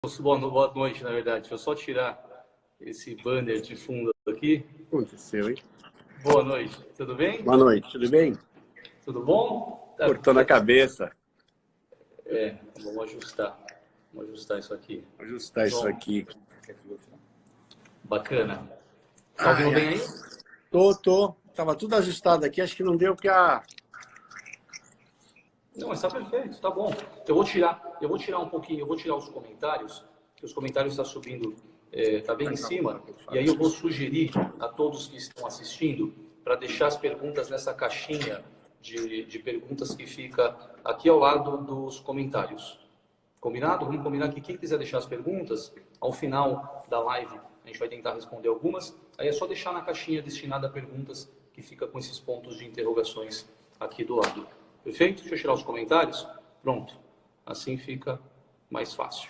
Boa noite, na verdade. Deixa eu só tirar esse banner de fundo aqui. Aconteceu, hein? Boa noite, tudo bem? Boa noite, tudo bem? Tudo bom? Cortou na cabeça. Vamos ajustar. Vamos ajustar isso aqui. Ajustar isso aqui. Bacana. Tá ouvindo bem aí? Tô. Tava tudo ajustado aqui, acho que não deu porque a... Não, mas tá perfeito, tá bom. Eu vou tirar um pouquinho, eu vou tirar os comentários, que os comentários estão subindo, tá bem em cima, e aí eu vou sugerir a todos que estão assistindo para deixar as perguntas nessa caixinha de perguntas que fica aqui ao lado dos comentários. Combinado? Vamos combinar que quem quiser deixar as perguntas, ao final da live, a gente vai tentar responder algumas, aí é só deixar na caixinha destinada a perguntas que fica com esses pontos de interrogações aqui do lado. Perfeito? Deixa eu tirar os comentários. Pronto. Assim fica mais fácil.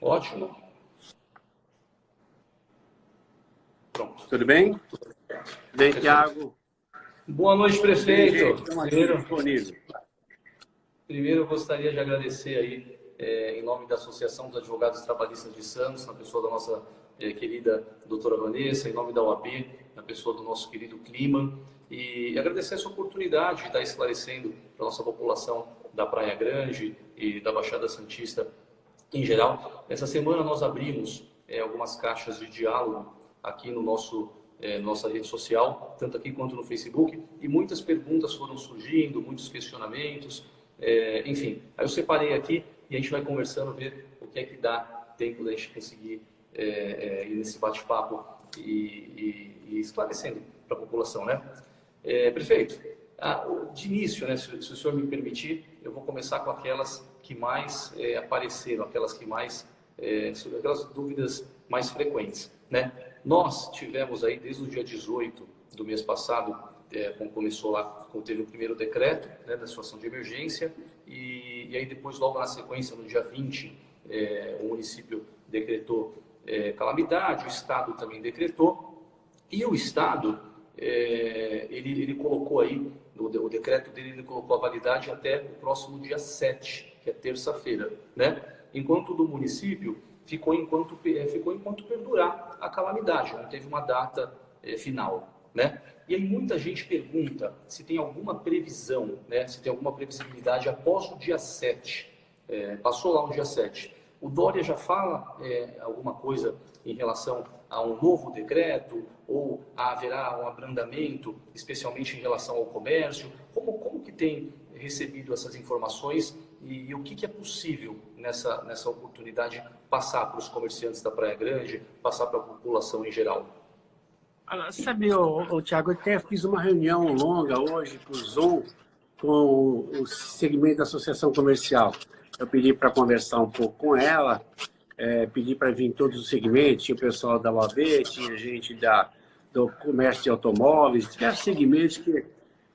Ótimo. Pronto. Tudo bem? Bem, Thiago. Boa noite, prefeito. Primeiro, eu gostaria de agradecer aí, em nome da Associação dos Advogados Trabalhistas de Santos, na pessoa da nossa querida doutora Vanessa, em nome da OAB, na pessoa do nosso querido Clima, e agradecer essa oportunidade de estar esclarecendo para a nossa população da Praia Grande e da Baixada Santista em geral. Essa semana nós abrimos algumas caixas de diálogo aqui no nossa rede social, tanto aqui quanto no Facebook, e muitas perguntas foram surgindo, muitos questionamentos, enfim. Aí eu separei aqui e a gente vai conversando, ver o que é que dá tempo da gente conseguir ir nesse bate-papo e esclarecendo para a população, né? Prefeito, de início, né, se o senhor me permitir, eu vou começar com aquelas que mais apareceram, aquelas dúvidas mais frequentes, né? Nós tivemos aí desde o dia 18 do mês passado, quando começou lá, quando teve o primeiro decreto, né, da situação de emergência, e aí depois, logo na sequência, no dia 20, o município decretou calamidade, o Estado também decretou, e o Estado, ele colocou aí, o decreto dele, ele colocou a validade até o próximo dia 7, que é terça-feira, né? Enquanto do município ficou enquanto perdurar a calamidade, não teve uma data final, né? E aí muita gente pergunta se tem alguma previsão, né? Se tem alguma previsibilidade após o dia 7, passou lá no dia 7. O Dória já fala alguma coisa em relação a um novo decreto ou haverá um abrandamento, especialmente em relação ao comércio? Como que tem recebido essas informações e o que é possível nessa oportunidade passar para os comerciantes da Praia Grande, passar para a população em geral? Sabe, Thiago, eu até fiz uma reunião longa hoje por Zoom com o segmento da Associação Comercial. Eu pedi para conversar um pouco com ela, pedi para vir todos os segmentos, tinha o pessoal da UAB, tinha gente do comércio de automóveis, diversos segmentos que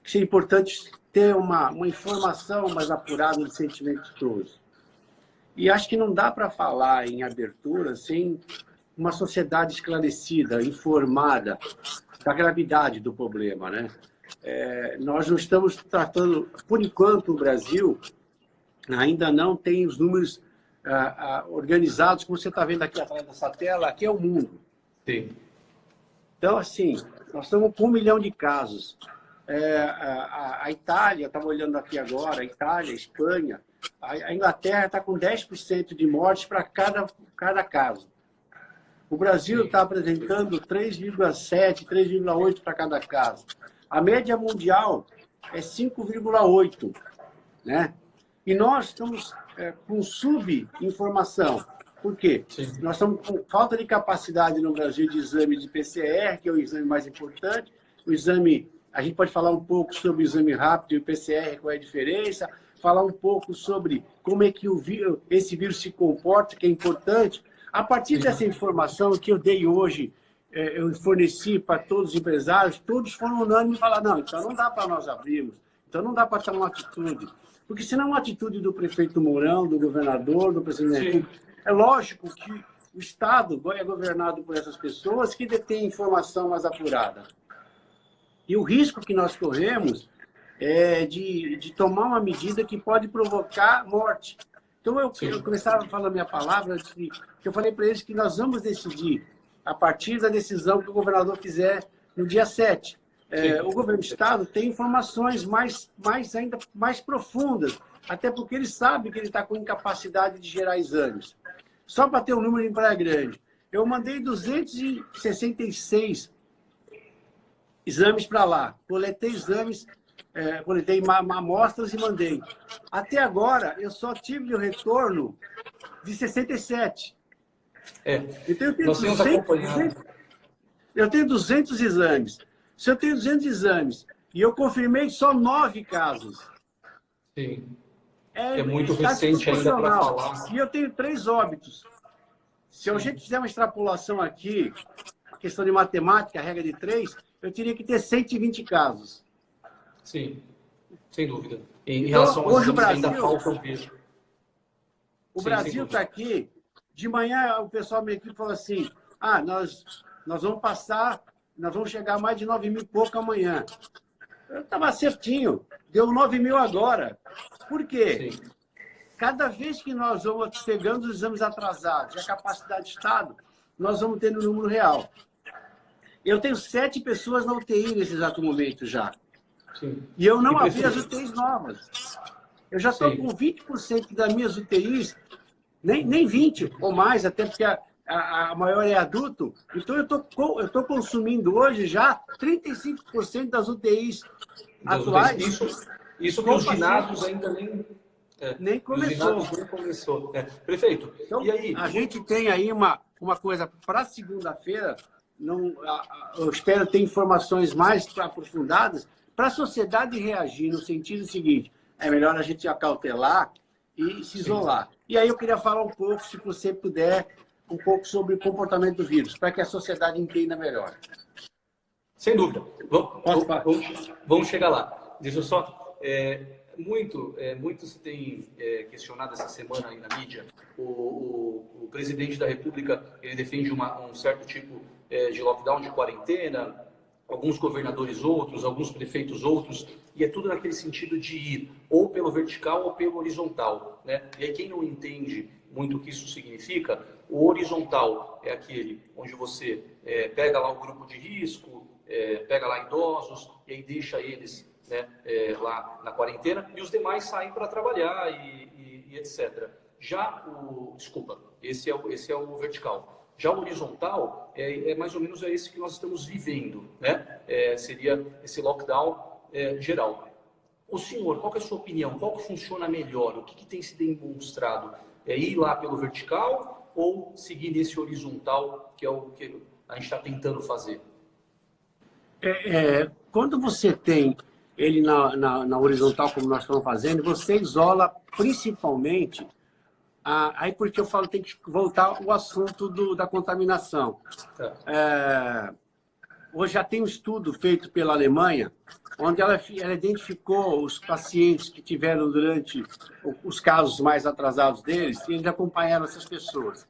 seria importante ter uma informação mais apurada do sentimento de todos. E acho que não dá para falar em abertura sem uma sociedade esclarecida, informada da gravidade do problema, né? Nós não estamos tratando, por enquanto, o Brasil ainda não tem os números organizados, como você está vendo aqui atrás dessa tela, aqui é o mundo. Sim. Então, assim, nós estamos com 1 milhão de casos. A Itália, estava olhando aqui agora, a Itália, a Espanha, a Inglaterra está com 10% de mortes para cada caso. O Brasil está apresentando 3,7, 3,8 para cada caso. A média mundial é 5,8, né? E nós estamos com subinformação. Por quê? Sim. Nós estamos com falta de capacidade no Brasil de exame de PCR, que é o exame mais importante. O exame, a gente pode falar um pouco sobre o exame rápido e o PCR, qual é a diferença, falar um pouco sobre como é que esse vírus se comporta, que é importante. A partir dessa informação que eu dei hoje, eu forneci para todos os empresários, todos foram unânimes e falaram, não, então não dá para nós abrirmos, então não dá para ter uma atitude. Porque senão uma atitude do prefeito Mourão, do governador, do presidente da República, é lógico que o Estado é governado por essas pessoas que detêm informação mais apurada. E o risco que nós corremos é de tomar uma medida que pode provocar morte. Então, eu começava falando a minha palavra, que eu falei para eles que nós vamos decidir a partir da decisão que o governador fizer no dia 7. O governo do Estado tem informações ainda mais profundas, até porque ele sabe que ele está com incapacidade de gerar exames. Só para ter um número em Praia Grande, eu mandei 266 exames para lá, coletei exames, coletei amostras e mandei. Até agora, eu só tive o retorno de 67. Então, eu tenho 200 exames. Se eu tenho 200 exames e eu confirmei só 9 casos. Sim. É muito recente ainda para falar. E eu tenho 3 óbitos. Se a gente fizer uma extrapolação aqui, a questão de matemática, a regra de 3, eu teria que ter 120 casos. Sim, sem dúvida. Em relação aos exames, ainda falta um peso. O Brasil está aqui. De manhã, o pessoal da minha equipe falou assim, nós vamos passar, nós vamos chegar a mais de 9 mil e pouco amanhã. Eu estava certinho, deu 9 mil agora. Por quê? Sim. Cada vez que nós vamos pegando os exames atrasados e a capacidade de Estado, nós vamos tendo o número real. Eu tenho 7 pessoas na UTI nesse exato momento já. Sim. E eu não abri as UTIs novas. Eu já estou com 20% das minhas UTIs, nem 20 ou mais, até porque a maior é adulto. Então, eu estou consumindo hoje já 35% das UTIs atuais. Isso que os ginásios ainda nem começou. Prefeito, então, e aí? A gente tem aí uma coisa para segunda-feira, eu espero ter informações mais aprofundadas, para a sociedade reagir no sentido seguinte, é melhor a gente acautelar e se isolar. E aí eu queria falar um pouco, se você puder, um pouco sobre o comportamento do vírus, para que a sociedade entenda melhor. Sem dúvida. Vamos chegar lá. Deixa eu só... Muito se tem questionado essa semana aí na mídia. O presidente da República ele defende um certo tipo de lockdown, de quarentena, alguns governadores outros, alguns prefeitos outros, e é tudo naquele sentido de ir ou pelo vertical ou pelo horizontal, né? E aí quem não entende muito o que isso significa, o horizontal é aquele onde você pega lá o grupo de risco, pega lá idosos, e aí deixa eles lá na quarentena, e os demais saem para trabalhar e etc. Esse é o vertical. Já o horizontal é mais ou menos esse que nós estamos vivendo, né? Seria esse lockdown geral. O senhor, qual que é a sua opinião? Qual que funciona melhor? O que tem se demonstrado? Ir lá pelo vertical ou seguir nesse horizontal, que é o que a gente está tentando fazer? Quando você tem ele na horizontal, como nós estamos fazendo, você isola principalmente... aí porque eu falo tem que voltar o assunto da contaminação. Hoje já tem um estudo feito pela Alemanha, onde ela identificou os pacientes que tiveram durante os casos mais atrasados deles, e eles acompanharam essas pessoas.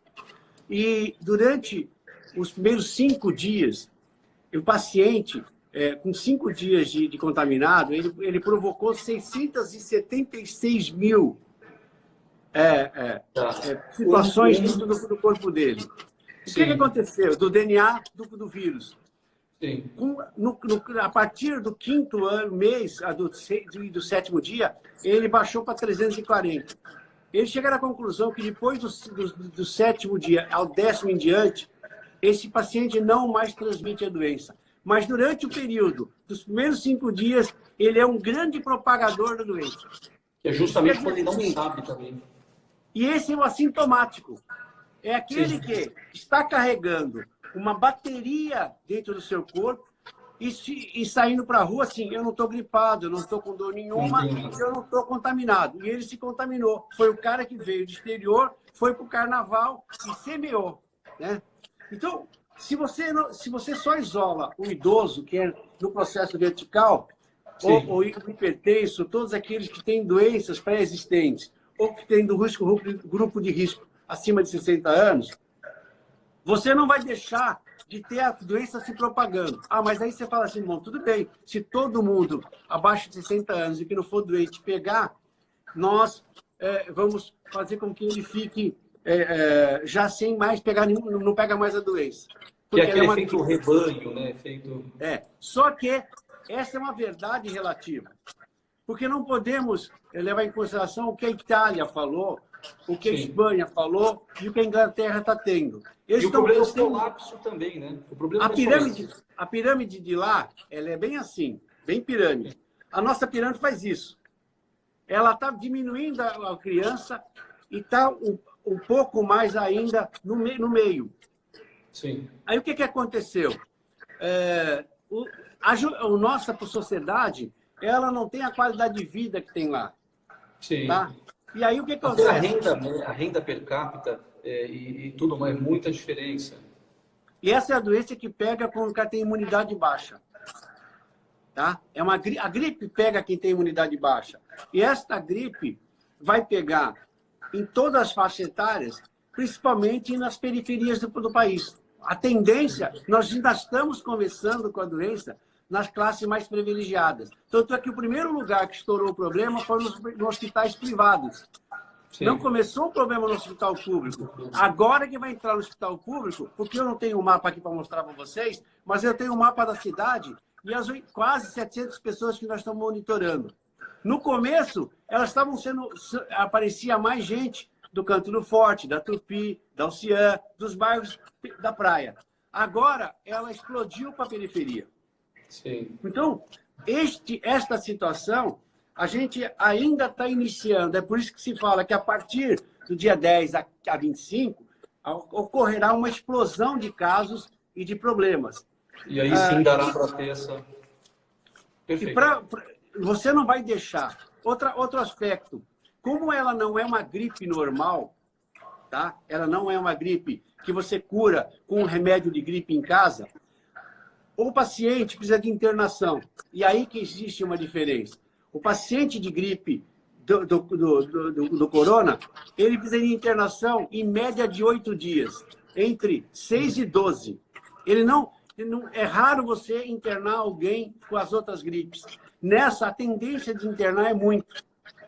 E durante os primeiros 5 dias, o paciente, com 5 dias de contaminado, ele provocou 676 mil situações dentro do corpo dele. O que aconteceu? Do DNA do vírus. Sim. A partir do 5º mês, do 7º dia, ele baixou para 340. Ele chega à conclusão que depois do 7º dia ao 10º em diante, esse paciente não mais transmite a doença. Mas durante o período dos primeiros 5 dias, ele é um grande propagador da doença. Que é justamente quando ele não sabe também. E esse é o assintomático. É aquele que está carregando uma bateria dentro do seu corpo e saindo para a rua assim, eu não estou gripado, eu não estou com dor nenhuma, eu não estou contaminado. E ele se contaminou. Foi o cara que veio do exterior, foi para o carnaval e semeou. Né? Então, se você só isola o idoso, que é no processo vertical, ou o hipertenso, todos aqueles que têm doenças pré-existentes, ou que têm grupo de risco acima de 60 anos, você não vai deixar de ter a doença se propagando. Mas aí você fala assim, bom, tudo bem, se todo mundo abaixo de 60 anos e que não for doente pegar, nós vamos fazer com que ele fique já sem mais pegar não pega mais a doença. Porque é aquele efeito rebanho, né? Só que essa é uma verdade relativa. Porque não podemos levar em consideração o que a Itália falou, o que a Espanha falou e o que a Inglaterra está tendo. E o problema é o colapso também, né? O problema a pirâmide de lá, ela é bem assim, bem pirâmide. A nossa pirâmide faz isso. Ela está diminuindo a criança e está um pouco mais ainda no meio. Sim. Aí o que aconteceu? A nossa sociedade, ela não tem a qualidade de vida que tem lá. Sim. Tá? E aí o que acontece? A renda per capita e tudo mais, muita diferença. E essa é a doença que pega quando o cara tem imunidade baixa. Tá? A gripe pega quem tem imunidade baixa. E esta gripe vai pegar em todas as faixas etárias, principalmente nas periferias do país. A tendência, nós ainda estamos começando com a doença nas classes mais privilegiadas. Tanto é que o primeiro lugar que estourou o problema foi nos hospitais privados. Sim. Não começou o problema no hospital público. Agora que vai entrar no hospital público, porque eu não tenho um mapa aqui para mostrar para vocês, mas eu tenho um mapa da cidade e as quase 700 pessoas que nós estamos monitorando. No começo, elas estavam aparecia mais gente do Canto do Forte, da Tupi, da Alciã, dos bairros da praia. Agora, ela explodiu para a periferia. Sim. Então, esta situação, a gente ainda está iniciando. É por isso que se fala que a partir do dia 10 a 25, ocorrerá uma explosão de casos e de problemas. E aí sim dará para ter essa... Perfeito. Você não vai deixar. Outro aspecto, como ela não é uma gripe normal, tá? Ela não é uma gripe que você cura com um remédio de gripe em casa, o paciente precisa de internação. E aí que existe uma diferença. O paciente de gripe do corona, ele precisa de internação em média de 8 dias, entre 6 e 12. É raro você internar alguém com as outras gripes. Nessa, a tendência de internar é muito.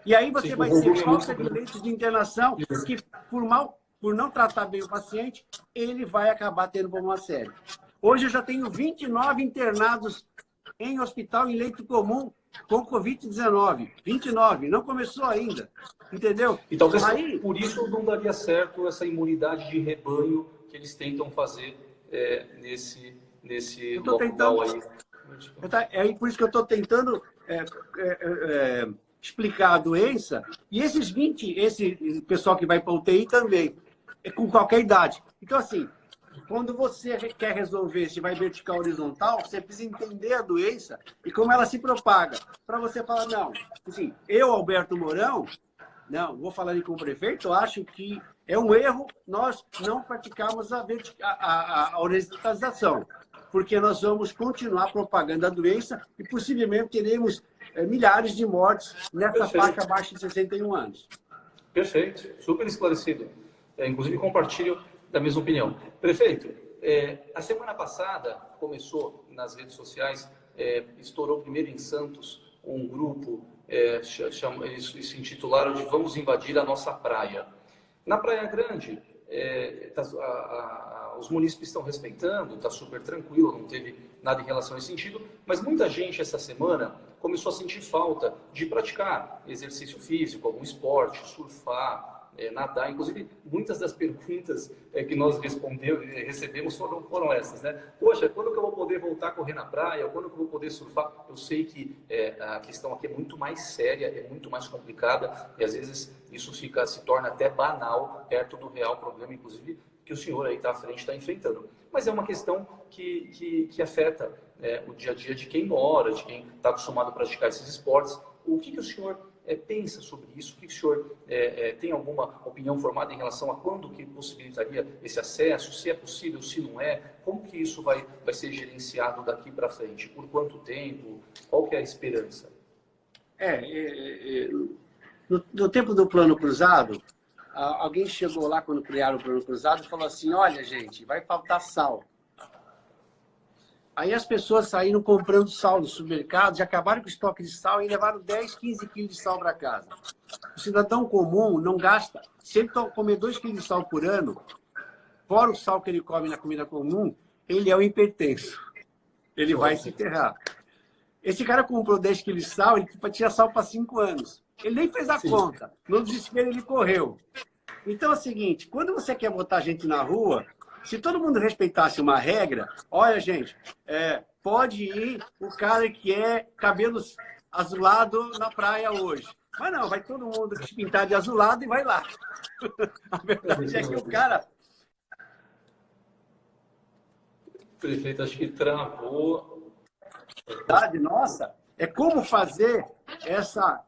E aí você vai ter falta de leitos de internação que, por não tratar bem o paciente, ele vai acabar tendo problema sério. Hoje eu já tenho 29 internados em hospital em leito comum com Covid-19. 29, não começou ainda. Entendeu? E talvez por isso não daria certo essa imunidade de rebanho que eles tentam fazer nesse lockdown aí. É por isso que eu estou tentando explicar a doença. E esse pessoal que vai para a UTI também, com qualquer idade. Então, assim, quando você quer resolver se vai vertical ou horizontal, você precisa entender a doença e como ela se propaga. Para você falar, não, assim, eu, Alberto Mourão, não, vou falar ali com o prefeito, acho que é um erro nós não praticarmos a horizontalização, porque nós vamos continuar propagando a doença e possivelmente teremos milhares de mortes nessa faixa abaixo de 61 anos. Perfeito, super esclarecido. Inclusive compartilho da mesma opinião. Prefeito, a semana passada começou nas redes sociais, estourou primeiro em Santos um grupo, eles se intitularam de Vamos Invadir a Nossa Praia. Na Praia Grande, os munícipes estão respeitando, está super tranquilo, não teve nada em relação a esse sentido, mas muita gente essa semana começou a sentir falta de praticar exercício físico, algum esporte, surfar, nadar. Inclusive, muitas das perguntas que nós recebemos foram essas, né? Poxa, quando que eu vou poder voltar a correr na praia? Quando que eu vou poder surfar? Eu sei que a questão aqui é muito mais séria, é muito mais complicada e às vezes isso se torna até banal perto do real problema, inclusive, que o senhor aí à frente está enfrentando. Mas é uma questão que afeta o dia a dia de quem mora, de quem está acostumado a praticar esses esportes. O que o senhor pensa sobre isso? O que o senhor tem alguma opinião formada em relação a quando que possibilitaria esse acesso? Se é possível, se não é? Como que isso vai ser gerenciado daqui para frente? Por quanto tempo? Qual que é a esperança? No tempo do Plano Cruzado, alguém chegou lá quando criaram o Plano Cruzado e falou assim, olha gente, vai faltar sal. Aí as pessoas saíram comprando sal nos supermercados, já acabaram com o estoque de sal e levaram 10, 15 quilos de sal para casa. O cidadão comum não gasta, se ele comer 2 quilos de sal por ano, fora o sal que ele come na comida comum, ele é um hipertenso. Ele vai se ferrar. Esse cara comprou 10 quilos de sal, ele tinha sal para 5 anos. Ele nem fez a conta. No desespero, ele correu. Então é o seguinte, quando você quer botar gente na rua, se todo mundo respeitasse uma regra, olha, gente, pode ir o cara que é cabelo azulado na praia hoje. Mas não, vai todo mundo se pintar de azulado e vai lá. A verdade é que o cara... Prefeito, acho que travou. Nossa, é como fazer essa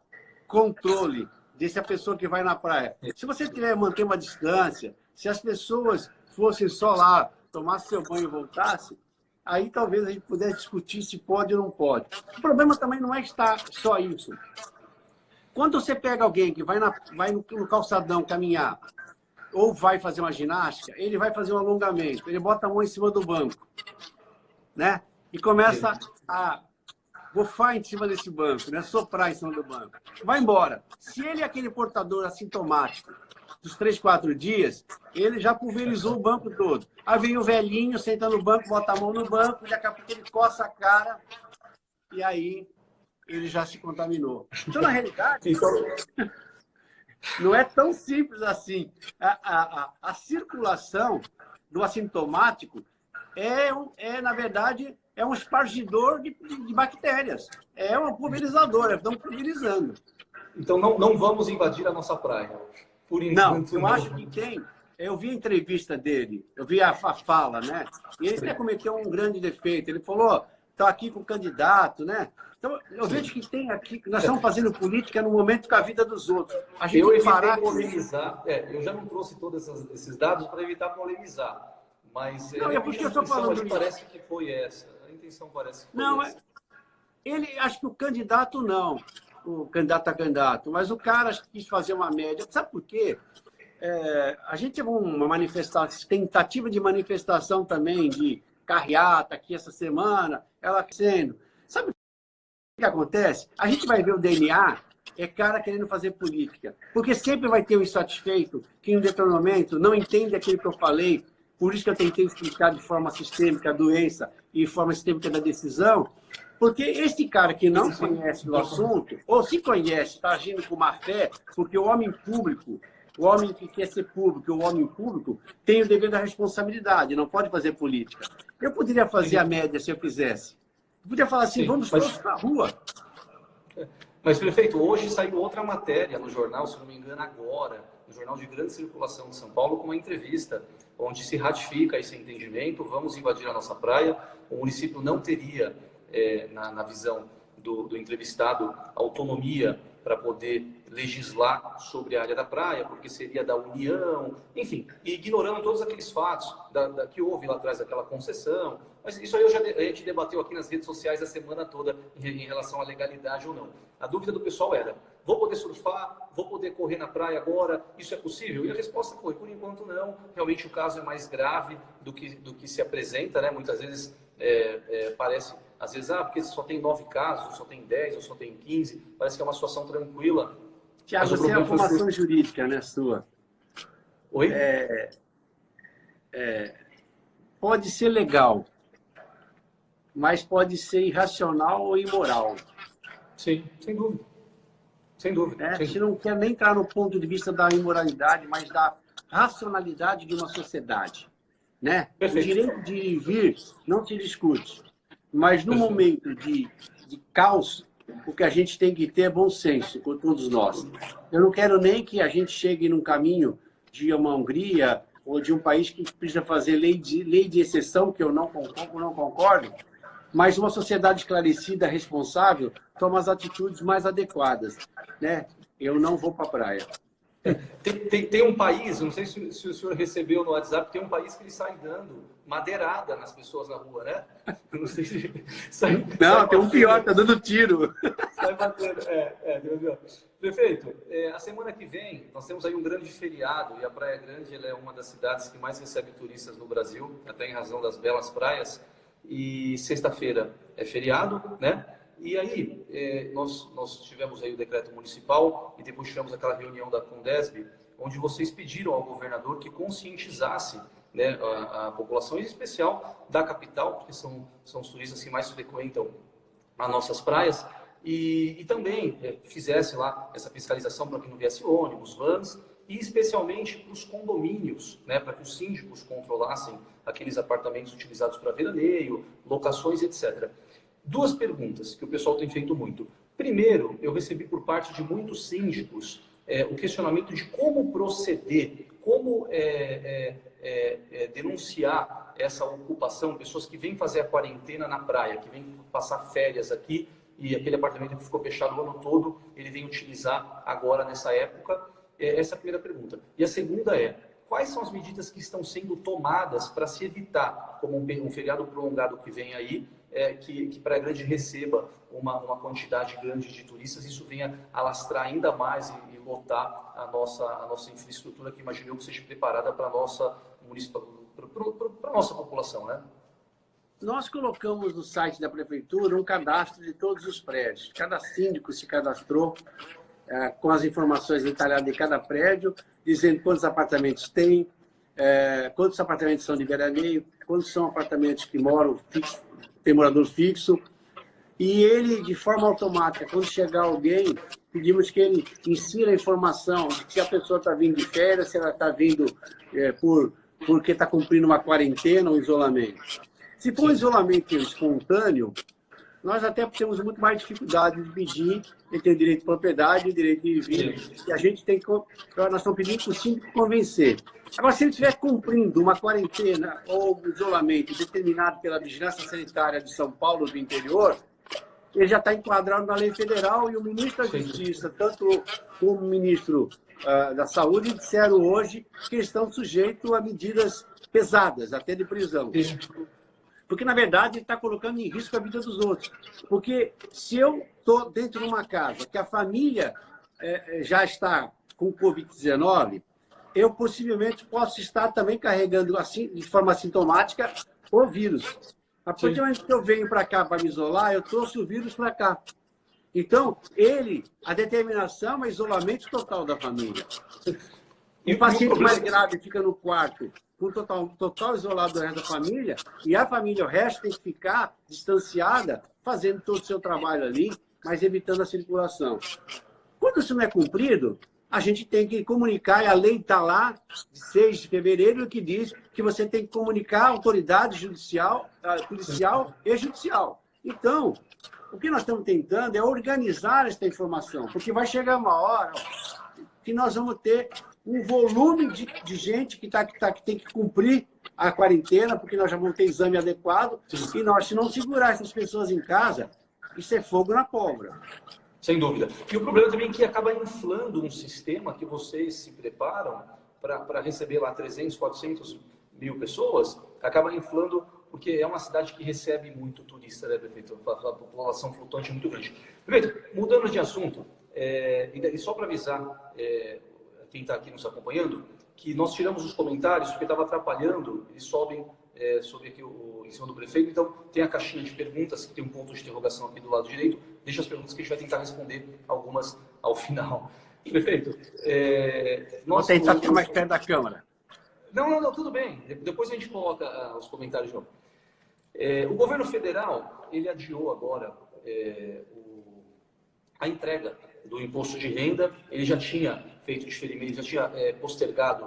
controle dessa pessoa que vai na praia. Se você tiver manter uma distância, se as pessoas fossem só lá, tomassem seu banho e voltassem, aí talvez a gente pudesse discutir se pode ou não pode. O problema também não é estar só isso. Quando você pega alguém que vai no calçadão caminhar, ou vai fazer uma ginástica, ele vai fazer um alongamento, ele bota a mão em cima do banco, né? E começa a bufar em cima desse banco, né? Soprar em cima do banco. Vai embora. Se ele é aquele portador assintomático dos 3, 4 dias, ele já pulverizou o banco todo. Aí vem o velhinho, senta no banco, bota a mão no banco, daqui a pouco ele coça a cara e aí ele já se contaminou. Então, na realidade, não é tão simples assim. A circulação do assintomático na verdade, é um espargidor de bactérias. É uma pulverizadora, estão pulverizando. Então não vamos invadir a nossa praia. Por enquanto, não, eu acho que tem. Eu vi a entrevista dele, eu vi a fala, né? E ele até cometeu um grande defeito. Ele falou, está aqui com o candidato, né? Então, eu vejo que tem aqui, nós estamos fazendo política no momento com a vida dos outros. A gente eu parar polemizar. Eu já não trouxe todos esses dados para evitar polemizar. Mas não, é porque eu estou falando isso. Parece que foi essa. A intenção parece que foi não, essa. Ele, acho que o candidato não. O candidato a candidato. Mas o cara acho que quis fazer uma média. Sabe por quê? A gente teve uma manifestação, tentativa de manifestação também de carreata aqui essa semana, ela sendo. Sabe o que acontece? A gente vai ver o DNA, é cara querendo fazer política. Porque sempre vai ter um insatisfeito que, em um determinado momento, não entende aquilo que eu falei. Por isso que eu tentei explicar de forma sistêmica a doença e de forma sistêmica da decisão. Porque esse cara que não conhece o assunto, ou se conhece, está agindo com má fé, porque o homem público, o homem que quer ser público, o homem público, tem o dever da responsabilidade, não pode fazer política. Eu poderia fazer a média se eu quisesse. Eu poderia falar assim, vamos todos para a rua. Mas, prefeito, hoje saiu outra matéria no jornal, se não me engano, agora, no jornal de grande circulação de São Paulo, com uma entrevista onde se ratifica esse entendimento, vamos invadir a nossa praia. O município não teria, na visão do entrevistado, autonomia para poder legislar sobre a área da praia, porque seria da União, enfim, e ignorando todos aqueles fatos que houve lá atrás daquela concessão. Mas isso aí a gente debateu aqui nas redes sociais a semana toda em relação à legalidade ou não. A dúvida do pessoal era, vou poder surfar, vou poder correr na praia agora, isso é possível? E a resposta foi, por enquanto não, realmente o caso é mais grave do que se apresenta, né? Muitas vezes parece, às vezes, porque só tem 9 casos, só tem 10, ou só tem 15, parece que é uma situação tranquila. Tiago, você é a formação jurídica, né, sua? Oi? Pode ser legal, mas pode ser irracional ou imoral. Sim, sem dúvida. Sem dúvida. A gente não quer nem entrar no ponto de vista da imoralidade, mas da racionalidade de uma sociedade. Né? O direito de ir e vir não se discute, mas no momento de caos, o que a gente tem que ter é bom senso com todos nós. Eu não quero nem que a gente chegue num caminho de uma Hungria ou de um país que precisa fazer lei de exceção, que eu não concordo, mas uma sociedade esclarecida, responsável, toma as atitudes mais adequadas. Né? Eu não vou para a praia. Tem um país, não sei se o senhor recebeu no WhatsApp, tem um país que ele sai dando madeirada nas pessoas na rua, né? Não sei se... tem um pior, tá dando tiro. Sai batendo, Prefeito, a semana que vem nós temos aí um grande feriado e a Praia Grande ela é uma das cidades que mais recebe turistas no Brasil, até em razão das belas praias. e sexta-feira é feriado, né? E aí, nós tivemos aí o decreto municipal e depois tivemos aquela reunião da Condesb, onde vocês pediram ao governador que conscientizasse, né, a população, em especial da capital, porque são os turistas que mais frequentam as nossas praias, e também fizesse lá essa fiscalização para que não viesse ônibus, vans, e especialmente para os condomínios, né, para que os síndicos controlassem aqueles apartamentos utilizados para veraneio, locações, etc. Duas perguntas que o pessoal tem feito muito. Primeiro, eu recebi por parte de muitos síndicos o questionamento de como proceder, como denunciar essa ocupação, pessoas que vêm fazer a quarentena na praia, que vêm passar férias aqui e aquele apartamento que ficou fechado o ano todo, ele vem utilizar agora nessa época. Essa é a primeira pergunta. E a segunda é, quais são as medidas que estão sendo tomadas para se evitar, como um feriado prolongado que vem aí, que Praia Grande receba uma quantidade grande de turistas, isso venha alastrar ainda mais e lotar a nossa infraestrutura, que imagino eu que seja preparada para a nossa população, né? Nós colocamos no site da prefeitura um cadastro de todos os prédios. Cada síndico se cadastrou com as informações detalhadas de cada prédio, dizendo quantos apartamentos tem, quantos apartamentos são de veraneio, quantos são apartamentos que tem morador fixo. E ele, de forma automática, quando chegar alguém, pedimos que ele insira a informação de que a pessoa está vindo de férias, se ela está vindo porque está cumprindo uma quarentena ou isolamento. Se for um isolamento espontâneo, nós até temos muito mais dificuldade de pedir, ele tem direito de propriedade, direito de vir, e a gente tem que, nós estamos pedindo para o síndico convencer. Agora, se ele estiver cumprindo uma quarentena ou um isolamento determinado pela Vigilância Sanitária de São Paulo do interior, ele já está enquadrado na lei federal, e o ministro da Justiça, tanto como o ministro da Saúde, disseram hoje que eles estão sujeitos a medidas pesadas, até de prisão. Porque, na verdade, está colocando em risco a vida dos outros. Porque se eu estou dentro de uma casa que a família já está com Covid-19, eu possivelmente posso estar também carregando, assim, de forma assintomática, o vírus. A partir do momento que eu venho para cá para me isolar, eu trouxe o vírus para cá. Então, a determinação é isolamento total da família. E o paciente mais grave fica no quarto, com total isolado do resto da família, e a família, o resto, tem que ficar distanciada, fazendo todo o seu trabalho ali, mas evitando a circulação. Quando isso não é cumprido, a gente tem que comunicar, e a lei está lá, de 6 de fevereiro, que diz que você tem que comunicar à autoridade policial e judicial. Então, o que nós estamos tentando é organizar essa informação, porque vai chegar uma hora que nós vamos ter um volume de gente que tem que cumprir a quarentena, porque nós já vamos ter exame adequado, e nós, se não segurar essas pessoas em casa, isso é fogo na pólvora. Sem dúvida. E o problema também é que acaba inflando um sistema que vocês se preparam para receber lá 300, 400 mil pessoas, acaba inflando, porque é uma cidade que recebe muito turista, né, prefeito? A população flutuante é muito grande. Prefeito, mudando de assunto, e só para avisar quem está aqui nos acompanhando, que nós tiramos os comentários porque estava atrapalhando, eles sobem sobre aqui em cima do prefeito, então tem a caixinha de perguntas, que tem um ponto de interrogação aqui do lado direito, deixa as perguntas que a gente vai tentar responder algumas ao final. Prefeito, vou tentar ficar mais perto da câmera. Não, tudo bem, depois a gente coloca os comentários de novo. O governo federal, ele adiou agora a entrega do imposto de renda, ele já tinha feito diferimento, já tinha postergado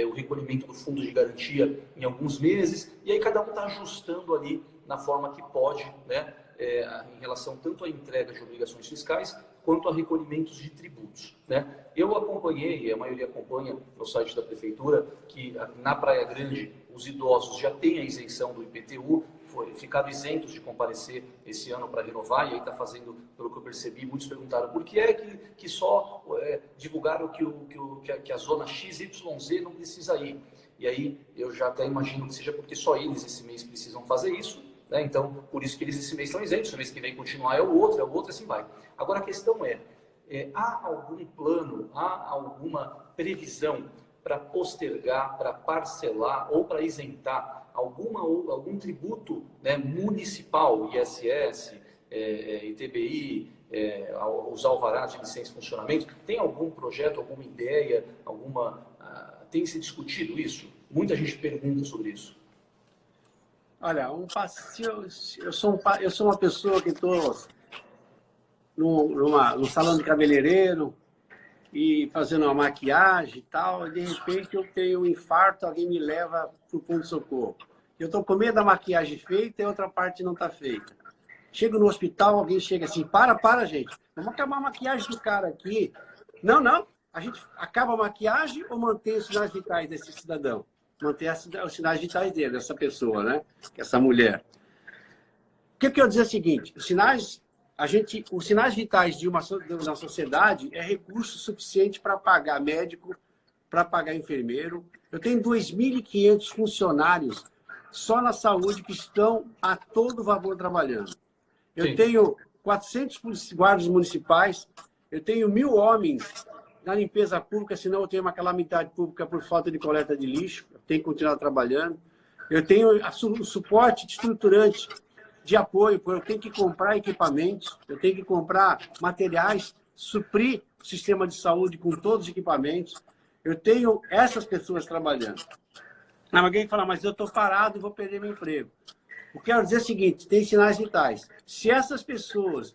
o recolhimento do fundo de garantia em alguns meses, e aí cada um está ajustando ali na forma que pode, né, em relação tanto à entrega de obrigações fiscais, quanto a recolhimentos de tributos, né? Eu acompanhei, e a maioria acompanha no site da Prefeitura, que na Praia Grande os idosos já têm a isenção do IPTU, ficaram isentos de comparecer esse ano para renovar, e aí está fazendo, pelo que eu percebi, muitos perguntaram por que é que só divulgaram que a zona XYZ não precisa ir. E aí eu já até imagino que seja porque só eles esse mês precisam fazer isso, né? Então, por isso que eles esse mês estão isentos, o mês que vem continuar é o outro, assim vai. Agora a questão há algum plano, há alguma previsão para postergar, para parcelar ou para isentar algum tributo, né, municipal, ISS, ITBI, os alvarás de licença de funcionamento? Tem algum projeto, alguma ideia, tem se discutido isso? Muita gente pergunta sobre isso. Olha, eu sou uma pessoa que estou no salão de cabeleireiro e fazendo uma maquiagem e tal, e de repente eu tenho um infarto, alguém me leva para o pronto-socorro. Eu estou com medo da maquiagem feita e a outra parte não está feita. Chego no hospital, alguém chega assim, para, gente, vamos acabar a maquiagem do cara aqui. Não, a gente acaba a maquiagem ou mantém os sinais vitais desse cidadão? Manter os sinais vitais dele, dessa pessoa, né? Essa mulher. O que eu quero dizer é o seguinte, os sinais vitais de uma sociedade é recurso suficiente para pagar médico, para pagar enfermeiro. Eu tenho 2.500 funcionários só na saúde que estão a todo vapor trabalhando. Eu tenho 400 guardas municipais, eu tenho 1.000 homens na limpeza pública, senão eu tenho uma calamidade pública por falta de coleta de lixo, eu tenho que continuar trabalhando. Eu tenho o suporte estruturante de apoio, porque eu tenho que comprar equipamentos, eu tenho que comprar materiais, suprir o sistema de saúde com todos os equipamentos. Eu tenho essas pessoas trabalhando. Alguém fala, mas eu estou parado e vou perder meu emprego. Eu quero dizer o seguinte, tem sinais vitais. Se essas pessoas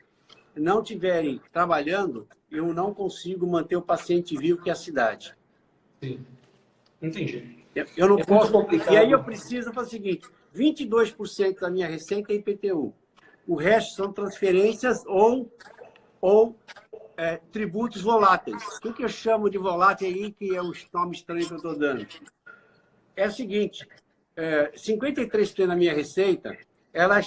não estiverem trabalhando, eu não consigo manter o paciente vivo, que é a cidade. Sim, entendi. Eu não posso. E aí eu preciso fazer o seguinte, 22% da minha receita é IPTU. O resto são transferências ou tributos voláteis. O que eu chamo de volátil aí, que é o nome estranho que eu estou dando? É o seguinte, 53% da minha receita, ela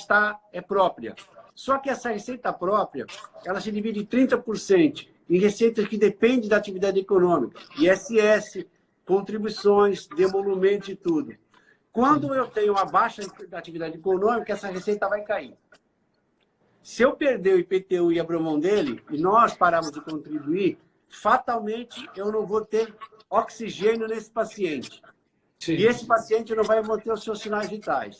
é própria. Só que essa receita própria, ela se divide em 30% em receitas que dependem da atividade econômica, ISS, contribuições, demolumento e tudo. Quando eu tenho uma baixa da atividade econômica, essa receita vai cair. Se eu perder o IPTU e abrir mão dele, e nós pararmos de contribuir, fatalmente eu não vou ter oxigênio nesse paciente. Sim. E esse paciente não vai manter os seus sinais vitais.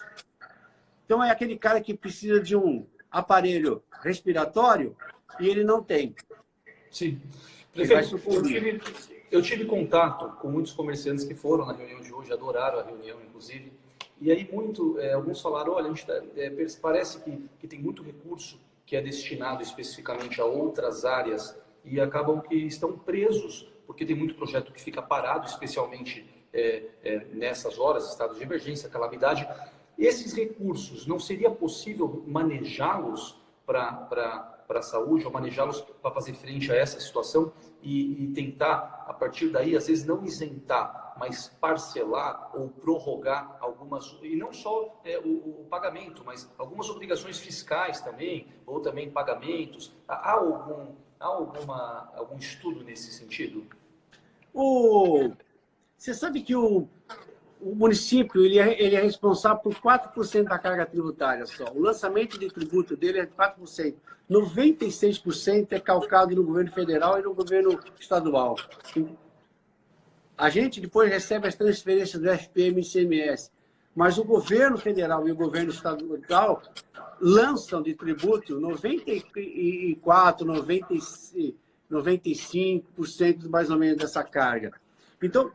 Então, é aquele cara que precisa de um aparelho respiratório e ele não tem. Sim. Prefeito, eu tive contato com muitos comerciantes que foram na reunião de hoje, adoraram a reunião, inclusive. E aí, alguns falaram, olha, parece que tem muito recurso que é destinado especificamente a outras áreas e acabam que estão presos, porque tem muito projeto que fica parado, especialmente nessas horas, estado de emergência, calamidade. Esses recursos, não seria possível manejá-los para a saúde, ou manejá-los para fazer frente a essa situação e tentar, a partir daí, às vezes não isentar, mas parcelar ou prorrogar algumas, e não só o pagamento, mas algumas obrigações fiscais também, ou também pagamentos. Há algum estudo nesse sentido? Você sabe que o município ele é responsável por 4% da carga tributária só. O lançamento de tributo dele é de 4%. 96% é calcado no governo federal e no governo estadual. A gente depois recebe as transferências do FPM e ICMS, mas o governo federal e o governo estadual lançam de tributo 94%, 95% mais ou menos dessa carga. Então,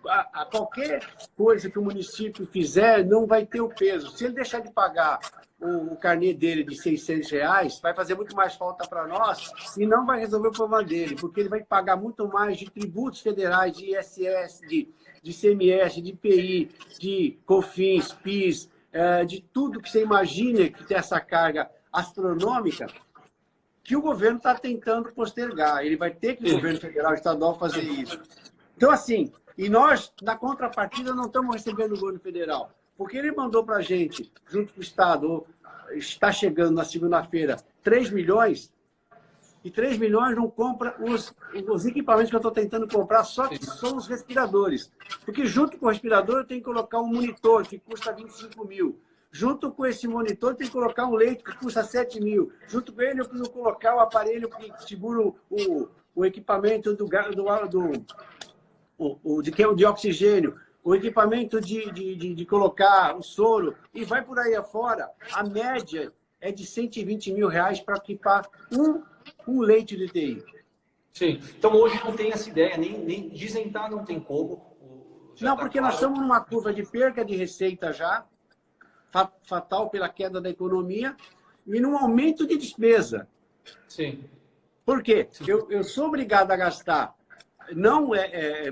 qualquer coisa que o município fizer não vai ter o peso. Se ele deixar de pagar o carnê dele de R$600, vai fazer muito mais falta para nós e não vai resolver o problema dele, porque ele vai pagar muito mais de tributos federais, de ISS, de ICMS, de IPI, de COFINS, PIS, de tudo que você imagina que tem essa carga astronômica que o governo está tentando postergar. Ele vai ter que, o governo federal e estadual, fazer isso. Então, assim, e nós, na contrapartida, não estamos recebendo o governo federal, porque ele mandou para a gente, junto com o Estado, está chegando na segunda-feira, 3 milhões, e 3 milhões não compra os equipamentos que eu estou tentando comprar, só que são os respiradores. Porque junto com o respirador eu tenho que colocar um monitor, que custa 25 mil. Junto com esse monitor, tem que colocar um leite que custa 7 mil. Junto com ele, eu preciso colocar o aparelho que segura o equipamento de oxigênio, o equipamento de colocar o soro, e vai por aí afora. A média é de R$120 mil para equipar um leite de UTI. Sim. Então, hoje não tem essa ideia, nem de isentar não tem como. Não, porque nós estamos numa curva de perca de receita já, fatal pela queda da economia, e num aumento de despesa. Sim. Por quê? Eu sou obrigado a gastar não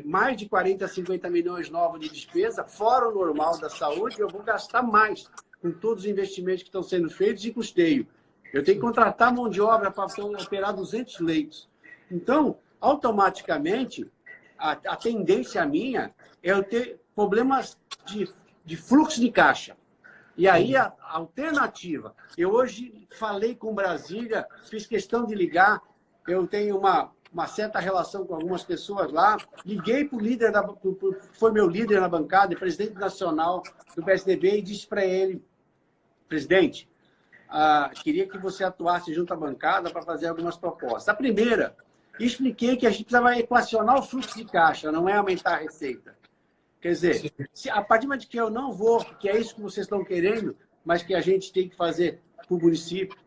mais de 40, 50 milhões novos de despesa, fora o normal da saúde, eu vou gastar mais com todos os investimentos que estão sendo feitos e custeio. Eu tenho que contratar mão de obra para operar 200 leitos. Então, automaticamente, a tendência minha é eu ter problemas de fluxo de caixa. E aí, a alternativa, eu hoje falei com Brasília, fiz questão de ligar, eu tenho uma certa relação com algumas pessoas lá, liguei para o líder, foi meu líder na bancada, presidente nacional do PSDB, e disse para ele, presidente, queria que você atuasse junto à bancada para fazer algumas propostas. A primeira, expliquei que a gente precisava equacionar o fluxo de caixa, não é aumentar a receita. Quer dizer, a partir de que eu não vou, que é isso que vocês estão querendo, mas que a gente tem que fazer para o município,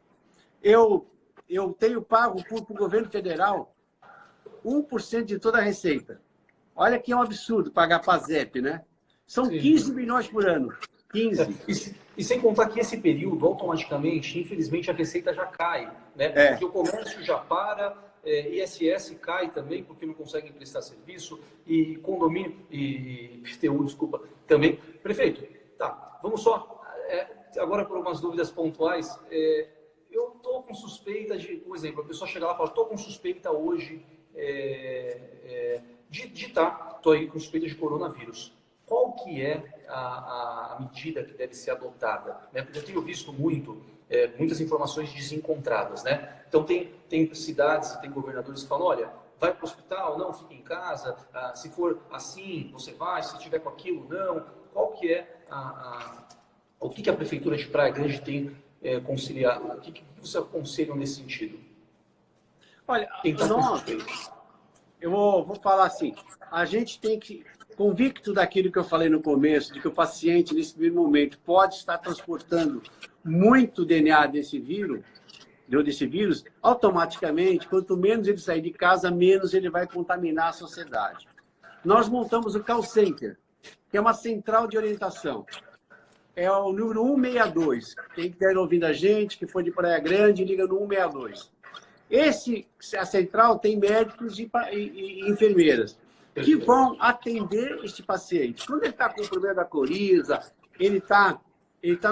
eu tenho pago para o governo federal 1% de toda a receita. Olha que é um absurdo pagar para a ZEP, né? São 15 milhões por ano. 15. E sem contar que esse período, automaticamente, infelizmente, a receita já cai, né? Porque o comércio já para, ISS cai também, porque não conseguem prestar serviço, e condomínio, e PTU, desculpa, também. Prefeito, tá, vamos só, agora por umas dúvidas pontuais, eu estou com suspeita de, por exemplo, a pessoa chega lá e fala, estou com suspeita hoje estou aí com suspeita de coronavírus. Qual que é a medida que deve ser adotada? Né? Porque eu tenho visto muitas informações desencontradas. Né? Então, tem cidades, tem governadores que falam, olha, vai para o hospital, não, fica em casa, se for assim, você vai, se tiver com aquilo, não. Qual que é o que a Prefeitura de Praia Grande tem conciliar? O que você aconselha nesse sentido? Olha, eu vou falar assim, a gente tem que, convicto daquilo que eu falei no começo, de que o paciente, nesse primeiro momento, pode estar transportando muito DNA desse vírus, automaticamente, quanto menos ele sair de casa, menos ele vai contaminar a sociedade. Nós montamos o Call Center, que é uma central de orientação. É o número 162. Quem estiver ouvindo a gente, que for de Praia Grande, liga no 162. A central tem médicos e enfermeiras que vão atender este paciente. Quando ele está com o problema da coriza, ele tá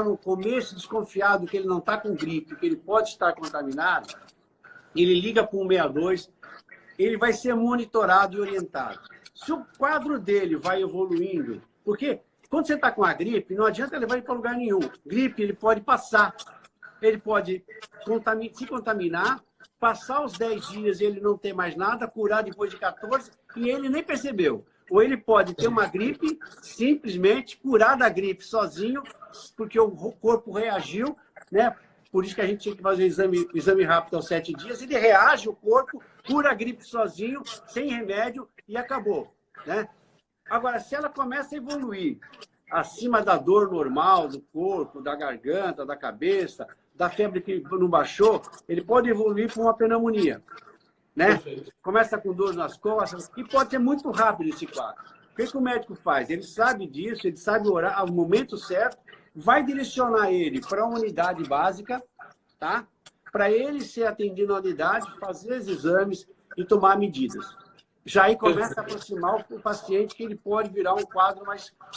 no começo desconfiado que ele não está com gripe, que ele pode estar contaminado, ele liga para o 162, ele vai ser monitorado e orientado. Se o quadro dele vai evoluindo, porque quando você está com a gripe, não adianta levar ele para lugar nenhum. Gripe, ele pode passar, ele pode se contaminar, passar os 10 dias e ele não ter mais nada, curar depois de 14 e ele nem percebeu. Ou ele pode ter uma gripe, simplesmente curar da gripe sozinho, porque o corpo reagiu, né? Por isso que a gente tinha que fazer o exame rápido aos 7 dias, ele reage, o corpo cura a gripe sozinho, sem remédio, e acabou, né? Agora, se ela começa a evoluir acima da dor normal do corpo, da garganta, da cabeça, da febre que não baixou, ele pode evoluir para uma pneumonia, né? Perfeito. Começa com dor nas costas e pode ser muito rápido esse quadro. O que o médico faz? Ele sabe disso, ele sabe o momento certo, vai direcionar ele para uma unidade básica, tá? Para ele ser atendido na unidade, fazer os exames e tomar medidas. Já aí começa a aproximar o paciente que ele pode virar um quadro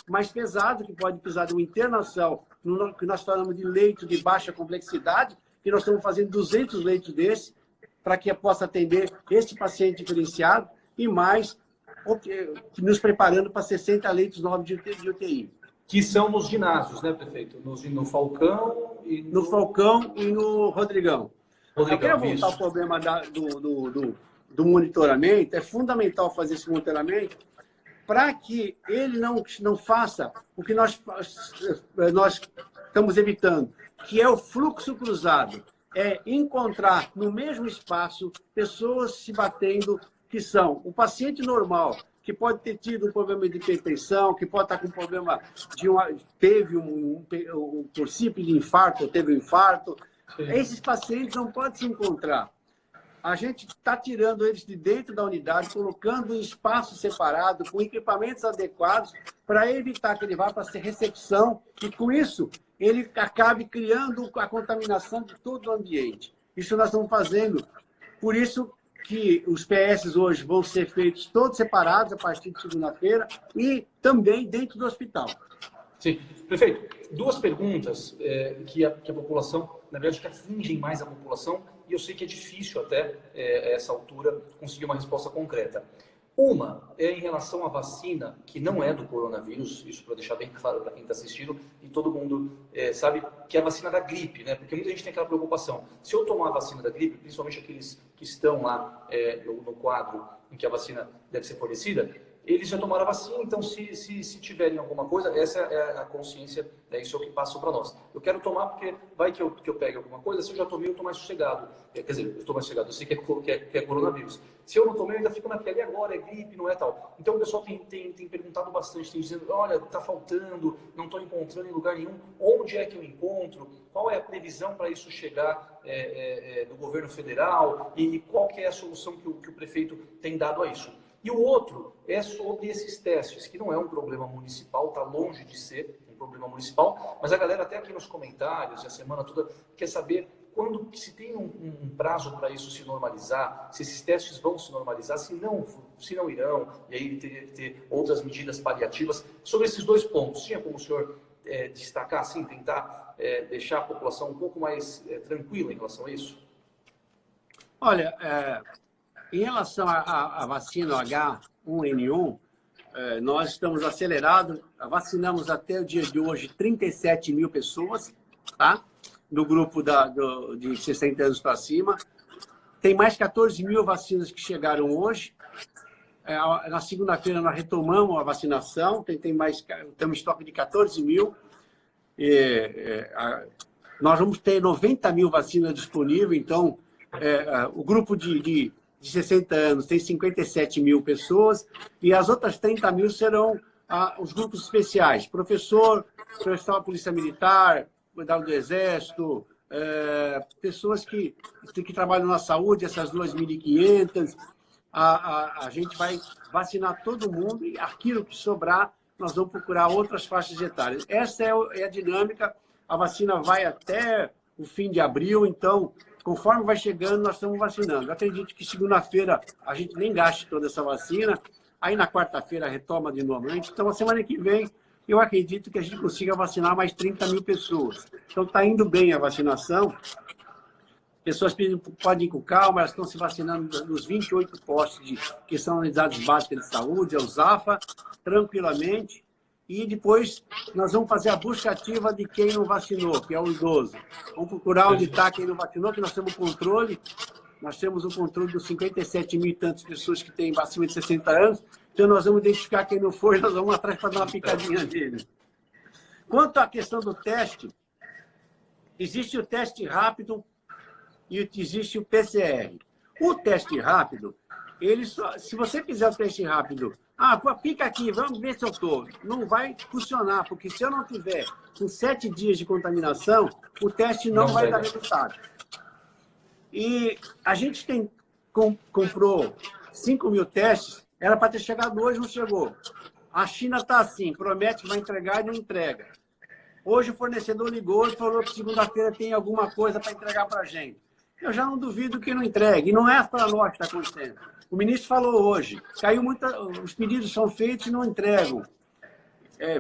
mais pesado, que pode precisar de uma internação, no que nós falamos de leito de baixa complexidade, que nós estamos fazendo 200 leitos desses, para que possa atender este paciente diferenciado e mais nos preparando para 60 leitos novos de UTI. Que são nos ginásios, né, prefeito? No Falcão e no Falcão e no Rodrigão. Eu quero voltar ao problema do monitoramento. É fundamental fazer esse monitoramento para que ele não faça o que nós estamos evitando, que é o fluxo cruzado. É encontrar no mesmo espaço pessoas se batendo, que são o paciente normal, que pode ter tido um problema de hipertensão, que pode estar com um problema teve um princípio de infarto, ou teve um infarto. Sim. Esses pacientes não podem se encontrar. A gente está tirando eles de dentro da unidade, colocando em espaço separado, com equipamentos adequados, para evitar que ele vá para a recepção e, com isso, ele acabe criando a contaminação de todo o ambiente. Isso nós estamos fazendo. Por isso que os PS hoje vão ser feitos todos separados a partir de segunda-feira e também dentro do hospital. Sim, prefeito. Duas perguntas que a população, na verdade, que afligem mais a população, e eu sei que é difícil até, a essa altura, conseguir uma resposta concreta. Uma é em relação à vacina, que não é do coronavírus, isso para deixar bem claro para quem está assistindo, e todo mundo sabe que é a vacina da gripe, né? Porque muita gente tem aquela preocupação. Se eu tomar a vacina da gripe, principalmente aqueles que estão lá no quadro em que a vacina deve ser fornecida, eles já tomaram a vacina, então se tiverem alguma coisa, essa é a consciência, isso é o que passa para nós. Eu quero tomar porque vai que eu pegue alguma coisa, se eu já tomei, eu estou mais sossegado. Quer dizer, eu estou mais sossegado, eu sei que é coronavírus. Se eu não tomei, eu ainda fico naquela, e agora? É gripe, não é tal? Então o pessoal tem perguntado bastante, tem dizendo, olha, está faltando, não estou encontrando em lugar nenhum, onde é que eu encontro? Qual é a previsão para isso chegar do governo federal? E qual que é a solução que o prefeito tem dado a isso? E o outro é sobre esses testes, que não é um problema municipal, está longe de ser um problema municipal, mas a galera até aqui nos comentários, e a semana toda, quer saber quando se tem um prazo para isso se normalizar, se esses testes vão se normalizar, se não irão, e aí ter outras medidas paliativas. Sobre esses dois pontos, tinha como o senhor destacar, assim, tentar deixar a população um pouco mais tranquila em relação a isso? Olha, em relação à vacina H1N1, nós estamos acelerados, vacinamos até o dia de hoje 37 mil pessoas, tá? Do grupo de 60 anos para cima. Tem mais 14 mil vacinas que chegaram hoje. Na segunda-feira nós retomamos a vacinação, temos estoque de 14 mil. Nós vamos ter 90 mil vacinas disponíveis, então o grupo de 60 anos tem 57 mil pessoas e as outras 30 mil serão os grupos especiais. Professor da Polícia Militar, cuidado do Exército, pessoas que trabalham na saúde, essas 2.500. A gente vai vacinar todo mundo e aquilo que sobrar, nós vamos procurar outras faixas etárias. Essa é a dinâmica. A vacina vai até o fim de abril, então, conforme vai chegando, nós estamos vacinando. Eu acredito que segunda-feira a gente nem gaste toda essa vacina, aí na quarta-feira retoma de novo. Então, a semana que vem, eu acredito que a gente consiga vacinar mais 30 mil pessoas. Então, está indo bem a vacinação. Pessoas podem ir com calma, elas estão se vacinando nos 28 postos que são unidades básicas de saúde, é o ZAFA, tranquilamente. E depois nós vamos fazer a busca ativa de quem não vacinou, que é o idoso. Vamos procurar onde está quem não vacinou, que nós temos controle. Nós temos o controle dos 57 mil e tantas pessoas que têm acima de 60 anos. Então nós vamos identificar quem não for e nós vamos atrás para dar uma picadinha nele. Quanto à questão do teste, existe o teste rápido e existe o PCR. O teste rápido, se você fizer o teste rápido, pica aqui, vamos ver se eu estou. Não vai funcionar, porque se eu não tiver com 7 dias de contaminação, o teste não vai dar resultado. E a gente comprou 5 mil testes, era para ter chegado hoje, não chegou. A China está assim, promete que vai entregar e não entrega. Hoje o fornecedor ligou e falou que segunda-feira tem alguma coisa para entregar para a gente. Eu já não duvido que não entregue. E não é para nós que está acontecendo. O ministro falou hoje, os pedidos são feitos e não entregam.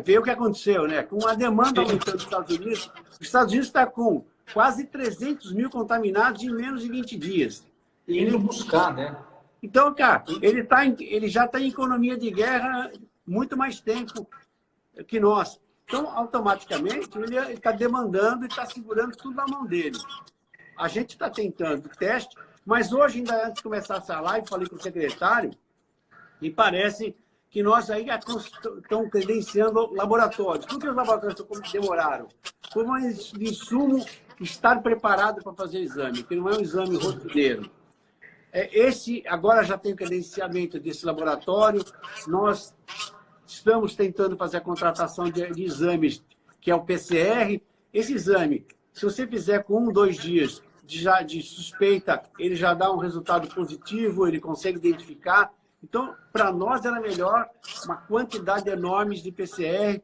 Vê o que aconteceu, né? Com a demanda aumentando nos Estados Unidos, os Estados Unidos está com quase 300 mil contaminados em menos de 20 dias. E indo buscar, né? Então, cara, ele já está em economia de guerra muito mais tempo que nós. Então, automaticamente, ele está demandando e está segurando tudo na mão dele. A gente está tentando teste, mas hoje, ainda antes de começar essa live, falei com o secretário, e parece que nós aí estamos credenciando laboratórios. Por que os laboratórios demoraram? Por um insumo estar preparado para fazer o exame, que não é um exame rotineiro. Agora já tem o credenciamento desse laboratório, nós estamos tentando fazer a contratação de exames, que é o PCR. Esse exame, se você fizer com 1, 2 dias de suspeita, ele já dá um resultado positivo, ele consegue identificar. Então, para nós era melhor uma quantidade enorme de PCR,